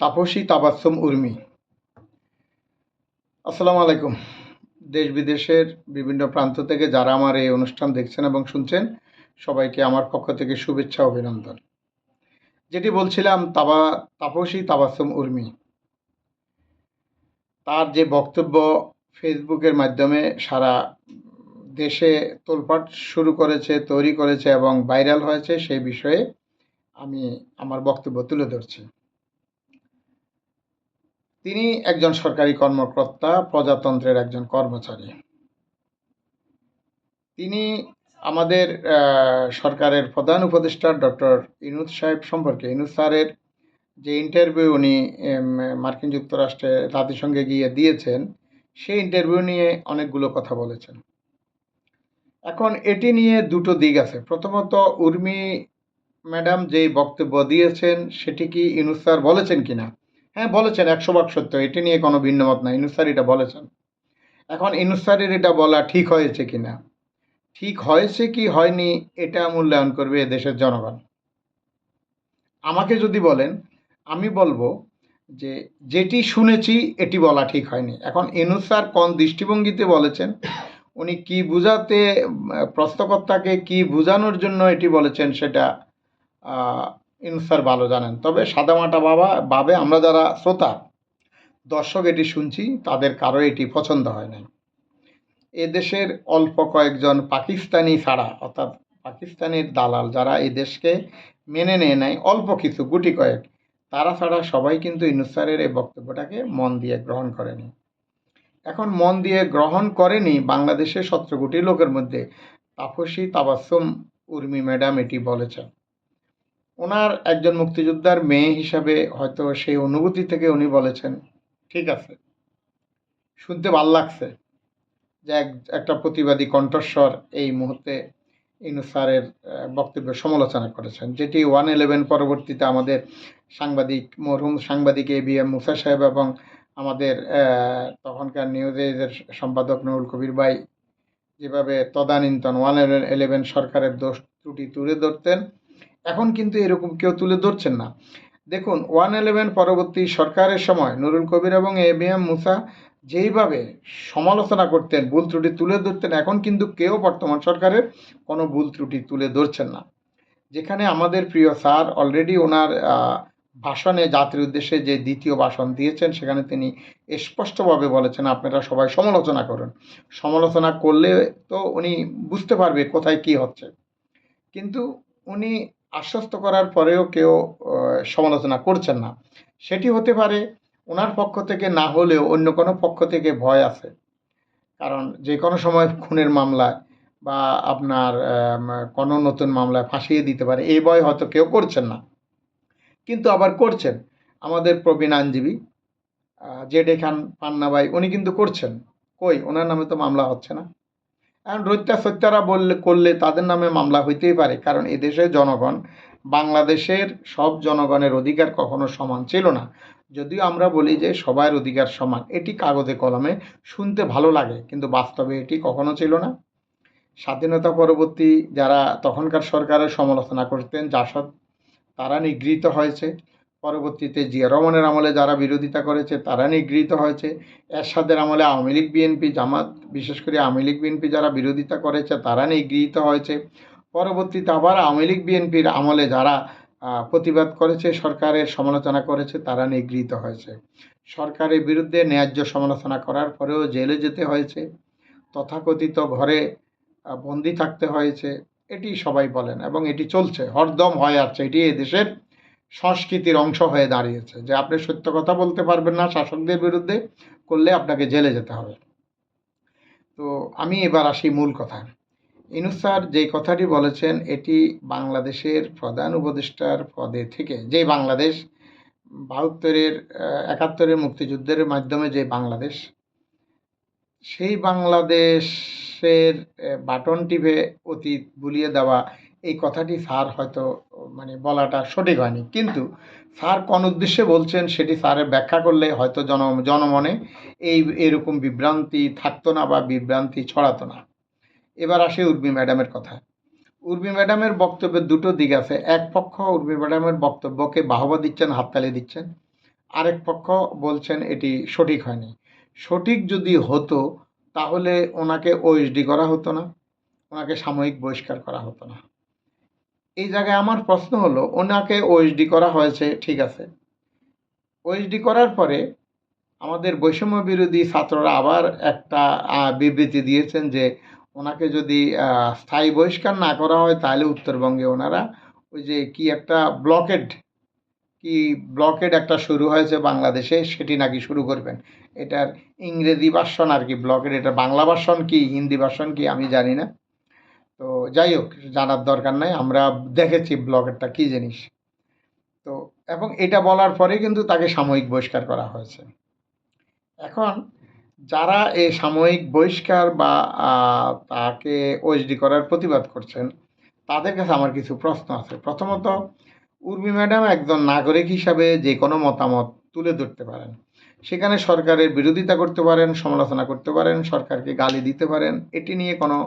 তাপসী তাবাসসুম উর্মি। আসসালামু আলাইকুম। দেশ বিদেশের বিভিন্ন প্রান্ত থেকে যারা আমার এই অনুষ্ঠান দেখছেন এবং শুনছেন, সবাইকে আমার পক্ষ থেকে শুভেচ্ছা অভিনন্দন। যেটি বলছিলাম, তাপসী তাবাসসুম উর্মি তার যে বক্তব্য ফেসবুকের মাধ্যমে সারা দেশে তোলপাড় শুরু করেছে, তৈরি করেছে এবং ভাইরাল হয়েছে, সেই বিষয়ে আমি আমার বক্তব্য তুলে ধরছি। তিনি একজন সরকারি কর্মকর্তা, প্রজাতন্ত্রের একজন কর্মচারী। তিনি আমাদের সরকারের প্রধান উপদেষ্টা ডক্টর ইউনূস সাহেব সম্পর্কে, ইউনূস স্যারের যে ইন্টারভিউ উনি মার্কিন যুক্তরাষ্ট্রে জাতিসংঘে গিয়ে দিয়েছেন, সেই ইন্টারভিউ নিয়ে অনেকগুলো কথা বলেছেন। এখন এটি নিয়ে দুটো দিক আছে। প্রথমত, উর্মি ম্যাডাম যেই বক্তব্য দিয়েছেন সেটি কি ইউনূস স্যার বলেছেন কিনা? হ্যাঁ, বলেছেন, 100 ভাগ সত্য। এটি নিয়ে কোনো ভিন্নমত নাই, ইউনূস স্যার এটা বলেছেন। এখন ইউনূস স্যারের এটা বলা ঠিক হয়েছে কিনা, ঠিক হয়েছে কি হয়নি, এটা মূল্যায়ন করবে এদেশের জনগণ। আমাকে যদি বলেন, আমি বলবো যে যেটি শুনেছি এটি বলা ঠিক হয়নি। এখন ইউনূস স্যার কোন দৃষ্টিভঙ্গিতে বলেছেন, উনি কি বুঝাতে, প্রশ্নকর্তাকে কি বোঝানোর জন্য এটি বলেছেন, সেটা ইউনূস স্যার ভালো জানেন। তবে সাদামাটা ভাবে আমরা যারা শ্রোতা দর্শক এটি শুনছি, তাদের কারো এটি পছন্দ হয় নাই। এদেশের অল্প কয়েকজন পাকিস্তানি ছাড়া, অর্থাৎ পাকিস্তানের দালাল যারা এই দেশকে মেনে নেয় নাই, অল্প কিছু গুটি কয়েক, তারা ছাড়া সবাই কিন্তু ইউনূস স্যারের এই বক্তব্যটাকে মন দিয়ে গ্রহণ করেনি। এখন মন দিয়ে গ্রহণ করেনি বাংলাদেশের 17 কোটি লোকের মধ্যে তাপসী তাবাসসুম উর্মি ম্যাডাম এটি বলেছেন। ওনার একজন মুক্তিযোদ্ধার মেয়ে হিসাবে হয়তো সেই অনুভূতি থেকে উনি বলেছেন, ঠিক আছে, শুনতে ভাল লাগছে যে একটা প্রতিবাদী কণ্ঠস্বর এই মুহূর্তে ইউনূস স্যারের বক্তব্যের সমালোচনা করেছেন, যেটি 111 পরবর্তীতে আমাদের মরহুম সাংবাদিক ABM মুসা সাহেব এবং আমাদের তখনকার নিউজের সম্পাদক নুরুল কবির ভাই যেভাবে তদানীন্তন 111 সরকারের দোষ ত্রুটি তুলে ধরতেন, এখন কিন্তু এরকম কেউ তুলে ধরছেন না। দেখুন, 111 পরবর্তী সরকারের সময় নুরুল কবির এবং ABM মুসা যেইভাবে সমালোচনা করতেন, ভুল ত্রুটি তুলে ধরতেন, এখন কিন্তু কেউ বর্তমান সরকারের কোনো ভুল ত্রুটি তুলে ধরছেন না। যেখানে আমাদের প্রিয় স্যার অলরেডি ওনার ভাষণে জাতির উদ্দেশ্যে যে দ্বিতীয় ভাষণ দিয়েছেন, সেখানে তিনি স্পষ্টভাবে বলেছেন, আপনারা সবাই সমালোচনা করুন। সমালোচনা করলে তো উনি বুঝতে পারবে কোথায় কি হচ্ছে। কিন্তু উনি আশ্বস্ত করার পরেও কেউ সমালোচনা করছেন না। সেটি হতে পারে ওনার পক্ষ থেকে না হলেও অন্য কোনো পক্ষ থেকে ভয় আছে। কারণ যে কোনো সময় খুনের মামলায় বা আপনার কোনো নতুন মামলায় ফাঁসিয়ে দিতে পারে, এই ভয় হয়তো কেউ করছেন না, কিন্তু আবার করছেন। আমাদের প্রবীণ আইনজীবী জেডে খান পান্না ভাই, উনি কিন্তু করছেন। কই, ওনার নামে তো মামলা হচ্ছে না। এখন রৈত্যা সত্যারা করলে তাদের নামে মামলা হইতেই পারে, কারণ এদেশের জনগণ, বাংলাদেশের সব জনগণের অধিকার কখনো সমান ছিল না। যদিও আমরা বলি যে সবার অধিকার সমান, এটি কাগজে কলমে শুনতে ভালো লাগে, কিন্তু বাস্তবে এটি কখনো ছিল না। স্বাধীনতা পরবর্তী যারা তখনকার সরকারের সমালোচনা করতেন, জাসদ, তারা নিগৃহীত হয়েছে। পরবর্তীতে জিয়া রহমানের আমলে যারা বিরোধিতা করেছে তারা নিগৃহীত হয়েছে। এরশাদের আমলে আওয়ামী লীগ বিএনপি জামাত, বিশেষ করে আওয়ামী লীগ বিএনপি যারা বিরোধিতা করেছে তারা নিগৃহীত হয়েছে। পরবর্তীতে আবার আওয়ামী লীগ বিএনপির আমলে যারা প্রতিবাদ করেছে, সরকারের সমালোচনা করেছে, তারা নিগৃহীত হয়েছে। সরকারের বিরুদ্ধে ন্যায্য সমালোচনা করার পরেও জেলে যেতে হয়েছে, তথাকথিত ঘরে বন্দি থাকতে হয়েছে। এটি সবাই বলেন এবং এটি চলছে, হরদম হয়ে আসছে। এটি এদেশের সংস্কৃতির অংশ হয়ে দাঁড়িয়েছে যে আপনি সত্য কথা বলতে পারবেন না শাসকদের বিরুদ্ধে, করলে আপনাকে জেলে যেতে হবে। তো আমি এবার আসি মূল কথা। ইউনূস স্যার যে কথাটি বলেছেন, এটি বাংলাদেশের প্রধান উপদেষ্টার পদে থেকে, যে বাংলাদেশ 72-এর 71-এর মুক্তিযুদ্ধের মাধ্যমে যে বাংলাদেশ, সেই বাংলাদেশের বাটন টিপে অতীত ভুলিয়ে দেওয়া, এই কথাটি স্যার হয়তো বলাটা সঠিক হয়নি। কিন্তু স্যার কোন উদ্দেশ্যে বলছেন সেটি স্যারের ব্যাখ্যা করলে হয়তো জনমনে এরকম বিভ্রান্তি থাকতো না বা বিভ্রান্তি ছড়াতো না। এবার আসি উর্মি ম্যাডামের কথা। উর্মি ম্যাডামের বক্তব্যের দুটো দিক আছে। এক পক্ষ উর্মি ম্যাডামের বক্তব্যকে বাহবা দিচ্ছেন, হাততালি দিচ্ছেন। আরেক পক্ষ বলছেন এটি সঠিক হয়নি। সঠিক যদি হতো তাহলে ওনাকে ওএসডি করা হতো না, ওনাকে সাময়িক বহিষ্কার করা হতো না। এই জায়গায় আমার প্রশ্ন হলো, ওনাকে ওএসডি করা হয়েছে, ঠিক আছে। ওএসডি করার পরে আমাদের বৈষম্য বিরোধী ছাত্ররা আবার একটা বিবৃতি দিয়েছেন যে ওনাকে যদি স্থায়ী বহিষ্কার না করা হয় তাহলে উত্তরবঙ্গে ওনারা ওই যে কি একটা ব্লকেড একটা শুরু হয়েছে বাংলাদেশে, সেটি নাকি শুরু করবেন। এটার ইংরেজি ভার্সন আর কি ব্লকেড, এটা বাংলা ভার্সন কি হিন্দি ভার্সন কি আমি জানি না। তো যাই হোক, জানার দরকার নাই, আমরা দেখেছি ব্লকেডটা কি জিনিস। তো এবং এটা বলার পরে কিন্তু তাকে সাময়িক বহিষ্কার করা হয়েছে। এখন যারা এই সাময়িক বহিষ্কার বা তাকে ওএসডি করার প্রতিবাদ করছেন তাদের কাছে আমার কিছু প্রশ্ন আছে। প্রথমত, উর্মি ম্যাডাম একজন নাগরিক হিসাবে যে কোনো মতামত তুলে ধরতে পারেন, সেখানে সরকারের বিরোধিতা করতে পারেন, সমালোচনা করতে পারেন, সরকারকে গালি দিতে পারেন, এটি নিয়ে কোনো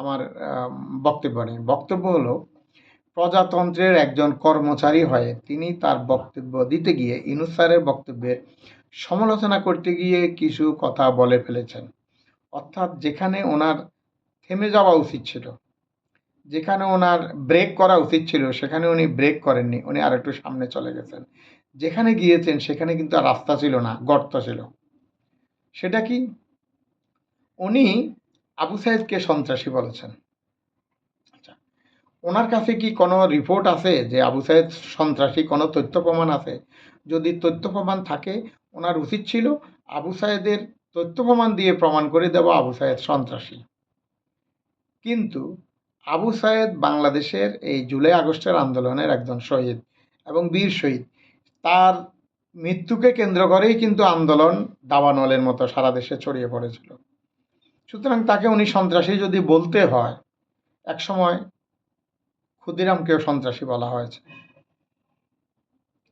আমার বক্তব্য নেই। বক্তব্য হলো, প্রজাতন্ত্রের একজন কর্মচারী হয়ে তিনি তার বক্তব্য দিতে গিয়ে ইউনূস স্যারের বক্তব্যের সমালোচনা করতে গিয়ে কিছু কথা বলে ফেলেছেন। অর্থাৎ যেখানে ওনার থেমে যাওয়া উচিত ছিল, যেখানে ওনার ব্রেক করা উচিত ছিল, সেখানে উনি ব্রেক করেননি, উনি আরেকটু সামনে চলে গেছেন। যেখানে গিয়েছেন সেখানে কিন্তু আর রাস্তা ছিল না, গর্ত ছিল। সেটা কি? উনি আবু সাইদকে সন্ত্রাসী বলেছেন। আচ্ছা, ওনার কাছে কি কোনো রিপোর্ট আছে যে আবু সাইদ সন্ত্রাসী? কোনো তথ্য প্রমাণ আছে? যদি তথ্য প্রমাণ থাকে, ওনার উচিত ছিল আবু সাইদের তথ্য প্রমাণ দিয়ে প্রমাণ করে দেওয়া আবু সাইদ সন্ত্রাসী। কিন্তু আবু সাইদ বাংলাদেশের এই জুলাই আগস্টের আন্দোলনের একজন শহীদ এবং বীর শহীদ। তার মৃত্যুকে কেন্দ্র করেই কিন্তু আন্দোলন দাবানলের মতো সারা দেশে ছড়িয়ে পড়েছিল। সুতরাং তাকে উনি সন্ত্রাসী যদি বলতে হয়, একসময় ক্ষুদিরামকেও সন্ত্রাসী বলা হয়েছে,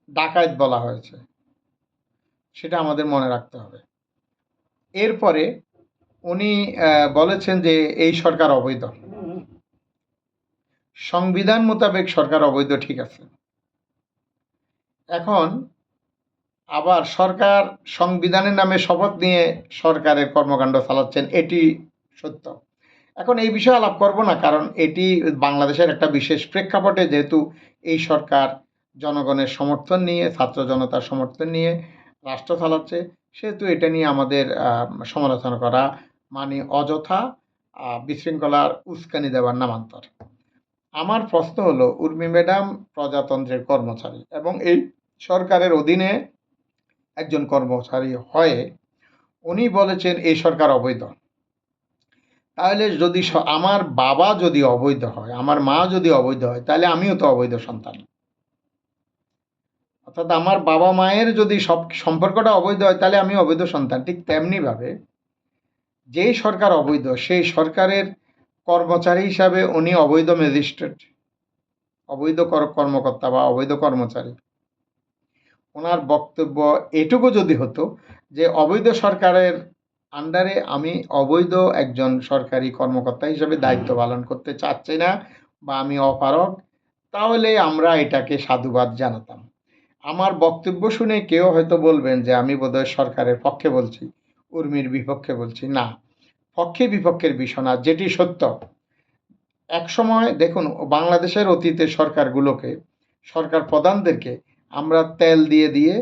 ডাকাত বলা হয়েছে, সেটা আমাদের মনে রাখতে হবে। এরপরে উনি বলেছেন যে এই সরকার অবৈধ, সংবিধান মোতাবেক সরকার অবৈধ, ঠিক আছে। এখন আবার সরকার সংবিধানের নামে শপথ নিয়ে সরকারের কর্মকাণ্ড চালাচ্ছেন, এটি সত্য। এখন এই বিষয়ে আলাপ করব না, কারণ এটি বাংলাদেশের একটা বিশেষ প্রেক্ষাপটে, যেহেতু এই সরকার জনগণের সমর্থন নিয়ে, ছাত্র জনতার সমর্থন নিয়ে রাষ্ট্র চালাচ্ছে, সেহেতু এটা নিয়ে আমাদের সমালোচনা করা মানে অযথা বিশৃঙ্খলার উস্কানি দেওয়ার নামান্তর। আমার প্রশ্ন হলো, উর্মি ম্যাডাম প্রজাতন্ত্রের কর্মচারী এবং এই সরকারের অধীনে একজন কর্মচারী হয়ে উনি বলেছেন এই সরকার অবৈধ। তাহলে যদি আমার বাবা যদি অবৈধ হয়, আমার মা যদি অবৈধ হয়, তাহলে আমিও তো অবৈধ সন্তান। অর্থাৎ আমার বাবা মায়ের যদি সব সম্পর্কটা অবৈধ হয়, তাহলে আমি অবৈধ সন্তান। ঠিক তেমনিভাবে যেই সরকার অবৈধ, সেই সরকারের কর্মচারী হিসাবে উনি অবৈধ ম্যাজিস্ট্রেট, অবৈধ কর্মকর্তা বা অবৈধ কর্মচারী। ওনার বক্তব্য এটুকু যদি হতো যে অবৈধ সরকারের আন্ডারে আমি অবৈধ একজন সরকারি কর্মকর্তা হিসেবে দায়িত্ব পালন করতে চাচ্ছি না বা আমি অপারগ, তাহলে আমরা এটাকে সাধুবাদ জানাতাম। আমার বক্তব্য শুনে কেউ হয়তো বলবেন যে আমি বোধহয় সরকারের পক্ষে বলছি, উর্মির বিপক্ষে বলছি। না, পক্ষে বিপক্ষের বিষয় না, যেটি সত্য। একসময় দেখুন, বাংলাদেশের অতীতের সরকারগুলোকে, সরকার প্রধানদেরকে আমরা তেল দিয়ে দিয়ে,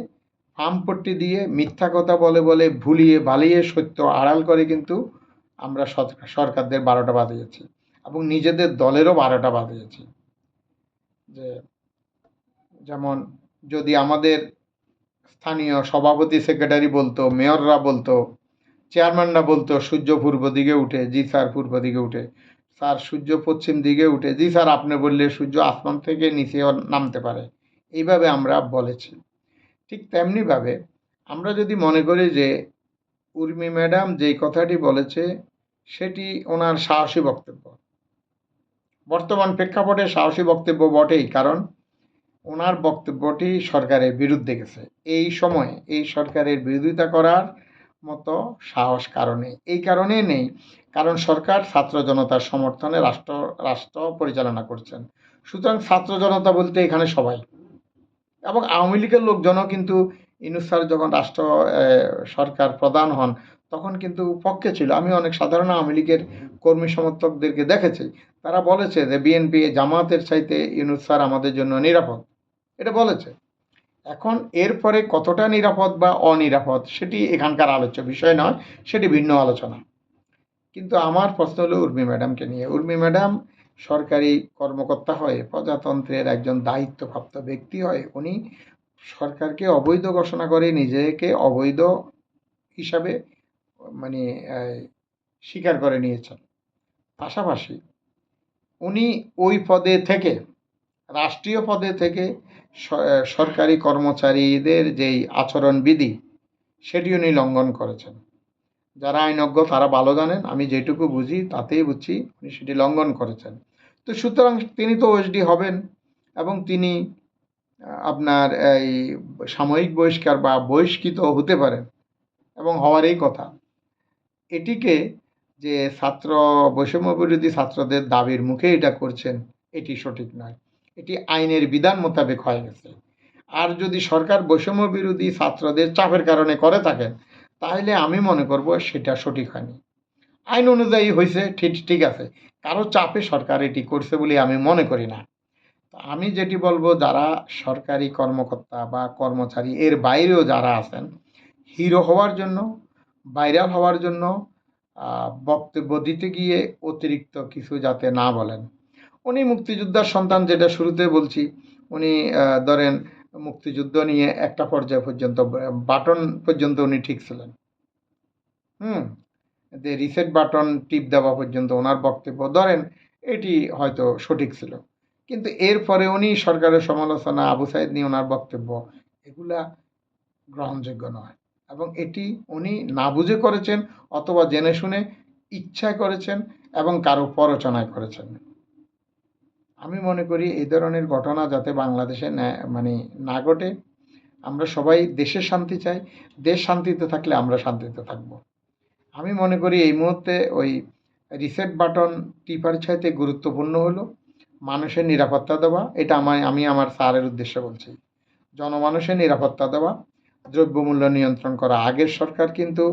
পামপট্টি দিয়ে, মিথ্যা কথা বলে বলে, ভুলিয়ে ভালিয়ে, সত্য আড়াল করে কিন্তু আমরা সরকারদের 12টা বাজিয়েছি এবং নিজেদের দলেরও 12টা বাজিয়েছি। যে যেমন যদি আমাদের স্থানীয় সভাপতি সেক্রেটারি বলতো, মেয়ররা বলতো, চেয়ারম্যানরা বলতো সূর্য পূর্ব দিকে উঠে, জি স্যার পূর্ব দিকে উঠে, স্যার সূর্য পশ্চিম দিকে উঠে, জি স্যার আপনি বললে সূর্য আসমান থেকে নিচেও নামতে পারে, এইভাবে আমরা বলেছি। ঠিক তেমনিভাবে আমরা যদি মনে করি যে উর্মি ম্যাডাম যেই কথাটি বলেছে সেটি ওনার সাহসী বক্তব্য, বর্তমান প্রেক্ষাপটে সাহসী বক্তব্য বটেই, কারণ ওনার বক্তব্যটি সরকারের বিরুদ্ধে গেছে। এই সময়ে এই সরকারের বিরোধিতা করার মতো সাহস কারণে এই কারণে নেই, কারণ সরকার ছাত্র জনতার সমর্থনে রাষ্ট্র পরিচালনা করছেন। সুতরাং ছাত্র জনতা বলতে এখানে সবাই, এবং আওয়ামী লীগের লোকজনও কিন্তু ইউনূস স্যার যখন রাষ্ট্র সরকার প্রধান হন তখন কিন্তু পক্ষে ছিল। আমি অনেক সাধারণ আওয়ামী লীগের কর্মী সমর্থকদেরকে দেখেছি, তারা বলেছে যে বিএনপি জামাতের চাইতে ইউনূস স্যার আমাদের জন্য নিরাপদ, এটা বলেছে। এখন এরপরে কতটা নিরাপদ বা অনিরাপদ সেটি এখানকার আলোচ্য বিষয় নয়, সেটি ভিন্ন আলোচনা। কিন্তু আমার প্রশ্ন হলো উর্মি ম্যাডামকে নিয়ে। উর্মি ম্যাডাম সরকারি কর্মকর্তা হয়ে, প্রজাতন্ত্রের একজন দায়িত্বপ্রাপ্ত ব্যক্তি হয়ে উনি সরকারকে অবৈধ ঘোষণা করে নিজেকে অবৈধ হিসাবে মানে স্বীকার করে নিয়েছেন। পাশাপাশি উনি ওই পদে থেকে, রাষ্ট্রীয় পদে থেকে সরকারি কর্মচারীদের যেই আচরণবিধি সেটি উনি লঙ্ঘন করেছেন। যারা আইনজ্ঞ তারা ভালো জানেন, আমি যেটুকু বুঝি তাতেই বুঝছি উনি সেটি লঙ্ঘন করেছেন। তো সুতরাং তিনি তো ওএসডি হবেন এবং তিনি আপনার এই সাময়িক বহিষ্কার বা বহিষ্কৃত হতে পারেন এবং হওয়ারই কথা। এটিকে যে ছাত্র বৈষম্য বিরোধী ছাত্রদের দাবির মুখে এটা করছেন, এটি সঠিক নয়। এটি আইনের বিধান মোতাবেক হয়ে গেছে। আর যদি সরকার বৈষম্য বিরোধী ছাত্রদের চাপের কারণে করে থাকেন তাহলে আমি মনে করব সেটা সঠিক হয়নি। আইন অনুযায়ী হয়েছে, ঠিক ঠিক আছে, কারো চাপে সরকার এটি করছে বলে আমি মনে করি না। আমি যেটি বলবো, যারা সরকারি কর্মকর্তা বা কর্মচারী এর বাইরেও যারা আছেন, হিরো হওয়ার জন্য, ভাইরাল হওয়ার জন্য বক্তব্য দিতে গিয়ে অতিরিক্ত কিছু যাতে না বলেন। উনি মুক্তিযোদ্ধার সন্তান, যেটা শুরুতে বলছি, উনি ধরেন মুক্তিযুদ্ধ নিয়ে একটা পর্যায় পর্যন্ত বাটন পর্যন্ত উনি ঠিক ছিলেন। যে রিসেট বাটন টিপ দেওয়া পর্যন্ত ওনার বক্তব্য ধরেন এটি হয়তো সঠিক ছিল, কিন্তু এরপরে উনি সরকারের সমালোচনা, আবু সাইদ নিয়ে ওনার বক্তব্য, এগুলা গ্রহণযোগ্য নয়। এবং এটি উনি না বুঝে করেছেন অথবা জেনে শুনে ইচ্ছায় করেছেন এবং কারো প্ররোচনায় করেছেন। আমি মনে করি এই ধরনের ঘটনা যাতে বাংলাদেশে মানে না ঘটে। আমরা সবাই দেশের শান্তি চাই, দেশ শান্তিতে থাকলে আমরা শান্তিতে থাকবো। আমি মনে করি এই মুহূর্তে ওই রিসেট বাটন টিপার চাইতে গুরুত্বপূর্ণ হলো মানুষের নিরাপত্তা দেওয়া। এটা আমি আমার স্যারের উদ্দেশ্যে বলছি, জনমানুষের নিরাপত্তা দেওয়া, দ্রব্যমূল্য নিয়ন্ত্রণ করা। আগের সরকার কিন্তু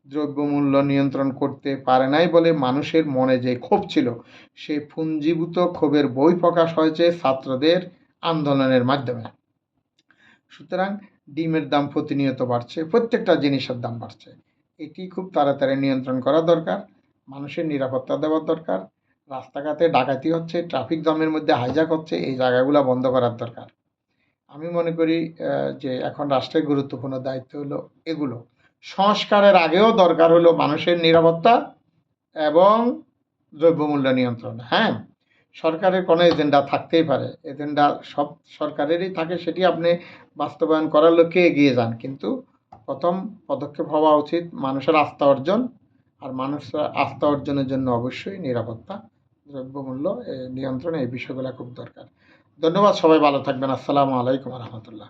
দ্রব্যমূল্য নিয়ন্ত্রণ করতে পারে নাই বলে মানুষের মনে যে ক্ষোভ ছিল, সেই পুঞ্জীভূত ক্ষোভের বই প্রকাশ হয়েছে ছাত্রদের আন্দোলনের মাধ্যমে। সুতরাং ডিমের দাম প্রতিনিয়ত বাড়ছে, প্রত্যেকটা জিনিসের দাম বাড়ছে। এটি খুব তাড়াতাড়ি নিয়ন্ত্রণ করা দরকার, মানুষের নিরাপত্তা দেওয়ার দরকার। রাস্তাঘাটে ডাকাতি হচ্ছে, ট্রাফিক জ্যামের মধ্যে হাইজ্যাক হচ্ছে, এই জায়গাগুলো বন্ধ করার দরকার। আমি মনে করি যে এখন রাষ্ট্রের গুরুত্বপূর্ণ দায়িত্ব হলো এগুলো। সংস্কারের আগেও দরকার হলো মানুষের নিরাপত্তা এবং দ্রব্যমূল্য নিয়ন্ত্রণ। হ্যাঁ, সরকারের কোনো এজেন্ডা থাকতেই পারে, এজেন্ডা সব সরকারেরই থাকে, সেটি আপনি বাস্তবায়ন করার লক্ষ্যে এগিয়ে যান, কিন্তু প্রথম পদক্ষেপ হওয়া উচিত মানুষের আস্থা অর্জন। আর মানুষের আস্থা অর্জনের জন্য অবশ্যই নিরাপত্তা, দ্রব্যমূল্য নিয়ন্ত্রণ, এই বিষয়গুলো খুব দরকার। ধন্যবাদ, সবাই ভালো থাকবেন। আসসালামু আলাইকুম রহমতুল্লাহ।